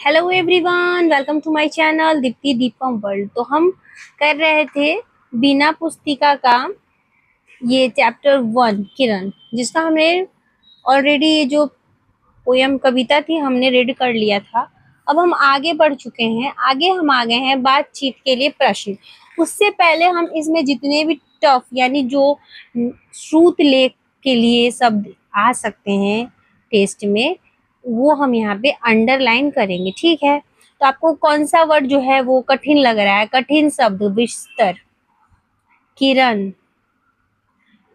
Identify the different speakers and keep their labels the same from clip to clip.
Speaker 1: Hello everyone, welcome to my channel Deepti Deepam world. तो हम कर रहे थे बिना पुस्तिका का ये चैप्टर 1 किरण, जिसका हमने ऑलरेडी ये जो पोयम कविता थी हमने रीड कर लिया था। अब हम आगे बढ़ चुके हैं। आगे हम आ गए हैं बातचीत के लिए प्रश्न। उससे पहले हम इसमें जितने भी टफ यानी जो श्रुत लेख के लिए शब्द आ सकते हैं टेस्ट में, वो हम यहाँ पे अंडरलाइन करेंगे। ठीक है, तो आपको कौन सा वर्ड जो है वो कठिन लग रहा है? कठिन शब्द: बिस्तर, किरण,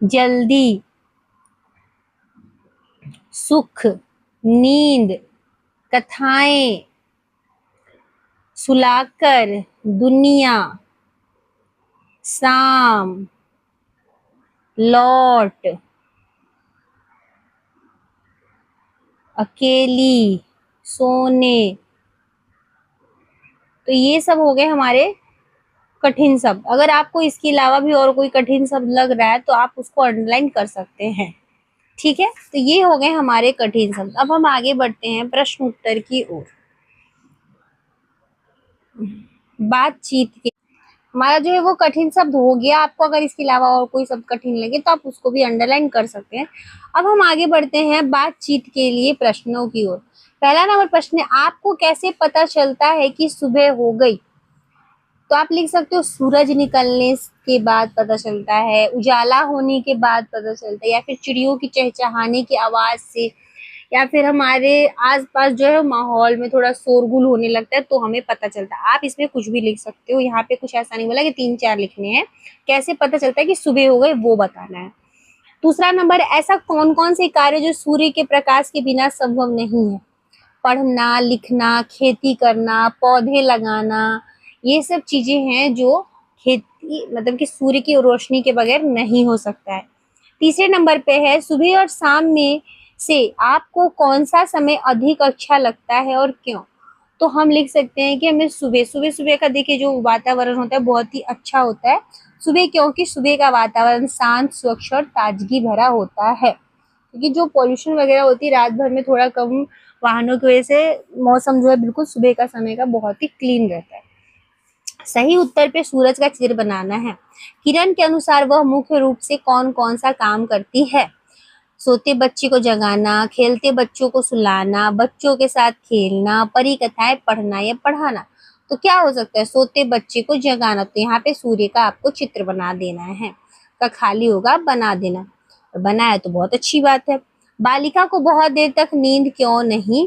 Speaker 1: जल्दी, सुख, नींद, कथाएं, सुलाकर, दुनिया, शाम, लौट, अकेली, सोने। तो ये सब हो गए हमारे कठिन शब्द। अगर आपको इसके अलावा भी और कोई कठिन शब्द लग रहा है तो आप उसको अंडरलाइन कर सकते हैं। ठीक है, तो ये हो गए हमारे कठिन शब्द। अब हम आगे बढ़ते हैं प्रश्न उत्तर की ओर। बातचीत के हमारा जो है वो कठिन शब्द हो गया। आपको अगर इसके अलावा और कोई शब्द कठिन लगे तो आप उसको भी अंडरलाइन कर सकते हैं। अब हम आगे बढ़ते हैं बातचीत के लिए प्रश्नों की ओर। पहला नंबर प्रश्न है, आपको कैसे पता चलता है कि सुबह हो गई? तो आप लिख सकते हो सूरज निकलने के बाद पता चलता है, उजाला होने के बाद पता चलता है, या फिर चिड़ियों की चहचहाने की आवाज से, या फिर हमारे आसपास जो है माहौल में थोड़ा शोरगुल होने लगता है तो हमें पता चलता है। आप इसमें कुछ भी लिख सकते हो। यहाँ पे कुछ ऐसा नहीं बोला कि 3-4 लिखने हैं। कैसे पता चलता है कि सुबह हो गई वो बताना है। दूसरा नंबर, ऐसा कौन कौन से कार्य जो सूर्य के प्रकाश के बिना संभव नहीं है? पढ़ना, लिखना, खेती करना, पौधे लगाना, ये सब चीजें हैं जो खेती मतलब कि सूर्य की रोशनी के बगैर नहीं हो सकता है। तीसरे नंबर पे है, सुबह और शाम में से आपको कौन सा समय अधिक अच्छा लगता है और क्यों? तो हम लिख सकते हैं कि हमें सुबह सुबह सुबह का देखिए जो वातावरण होता है बहुत ही अच्छा होता है सुबह, क्योंकि सुबह का वातावरण शांत, स्वच्छ और ताजगी भरा होता है। क्योंकि जो पॉल्यूशन वगैरह होती है रात भर में थोड़ा कम वाहनों की वजह से मौसम जो है बिल्कुल सुबह का समय का बहुत ही क्लीन रहता है। सही उत्तर पे सूरज का चित्र बनाना है। किरण के अनुसार वह मुख्य रूप से कौन कौन सा काम करती है? सोते बच्चे को जगाना, खेलते बच्चों को सुलाना, बच्चों के साथ खेलना, परी कथाएं पढ़ना या पढ़ाना। तो क्या हो सकता है? सोते बच्चे को जगाना, तो यहाँ पे सूर्य का आपको चित्र बना देना है। का खाली होगा बना देना, बनाया तो बहुत अच्छी बात है। बालिका को बहुत देर तक नींद क्यों नहीं